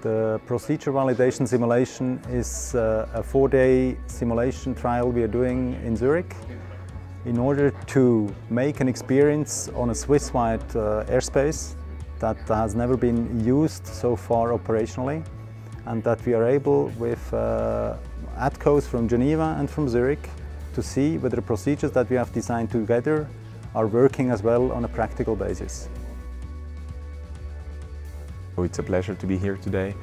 The procedure validation simulation is a 4-day simulation trial we are doing in Zurich in order to make an experience on a Swiss-wide airspace that has never been used so far operationally, and that we are able with ATCOs from Geneva and from Zurich to see whether the procedures that we have designed together are working as well on a practical basis. It's a pleasure to be here today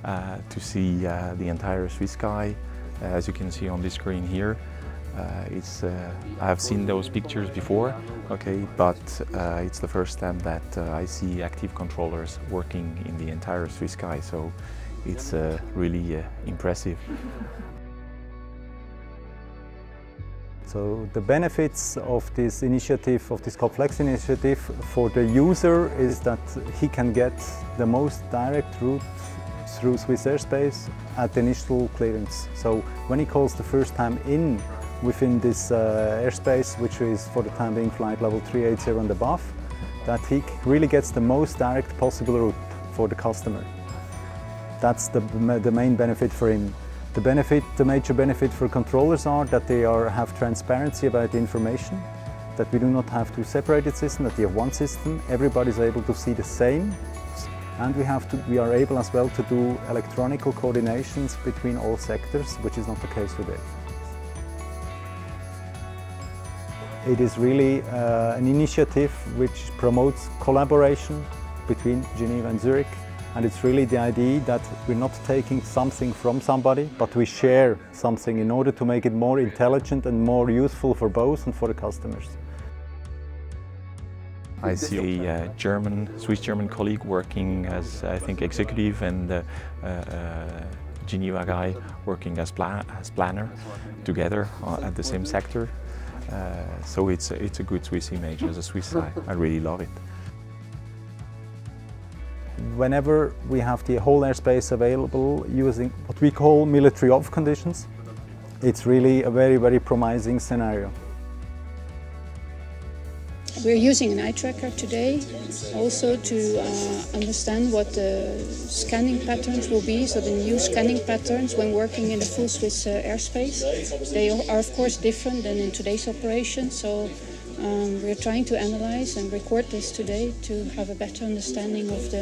to see the entire Swiss sky. As you can see on this screen here, I have seen those pictures before, okay, but it's the first time that I see active controllers working in the entire Swiss sky, so it's really impressive. So the benefits of this initiative, of this COPFLEX initiative for the user is that he can get the most direct route through Swiss airspace at the initial clearance. So when he calls the first time in within this airspace, which is for the time being flight level 380 and above, that he really gets the most direct possible route for the customer. That's the main benefit for him. The major benefit for controllers are that they have transparency about the information, that we do not have two separated systems, that we have one system, everybody's able to see the same, and we are able as well to do electronical coordinations between all sectors, which is not the case today. It is really an initiative which promotes collaboration between Geneva and Zurich. And it's really the idea that we're not taking something from somebody, but we share something in order to make it more intelligent and more useful for both and for the customers. I see a Swiss-German colleague working as, I think, executive, and a Geneva guy working as planner together at the same sector. So it's a good Swiss image as a Swiss guy. I really love it. Whenever we have the whole airspace available using what we call military off conditions, it's really a very, very promising scenario. We're using an eye tracker today also to understand what the scanning patterns will be, so the new scanning patterns when working in the full Swiss airspace. They are of course different than in today's operation, so we're trying to analyze and record this today to have a better understanding of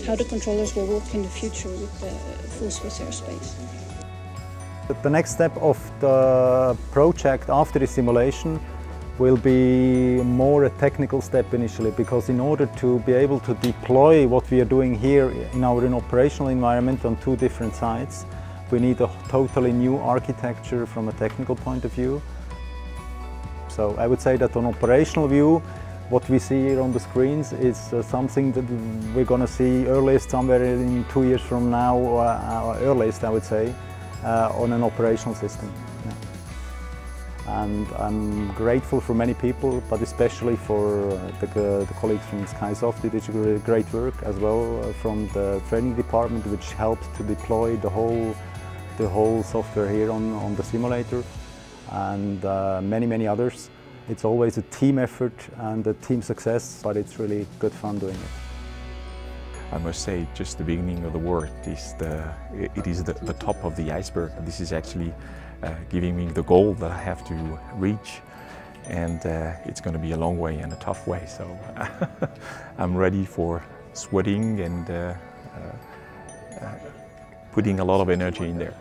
how the controllers will work in the future with the full Swiss airspace. The next step of the project after the simulation will be more a technical step initially, because in order to be able to deploy what we are doing here in our operational environment on two different sites, we need a totally new architecture from a technical point of view. So I would say that on operational view, what we see here on the screens is something that we're going to see earliest somewhere in 2 years from now, or earliest I would say, on an operational system. Yeah. And I'm grateful for many people, but especially for the colleagues from SkySoft. They did great work as well from the training department, which helped to deploy the whole software here on the simulator. And many others. It's always a team effort and a team success, but it's really good fun doing it. I must say, just the beginning of the work is the top of the iceberg. This is actually giving me the goal that I have to reach, and it's going to be a long way and a tough way. So I'm ready for sweating and putting a lot of energy in there.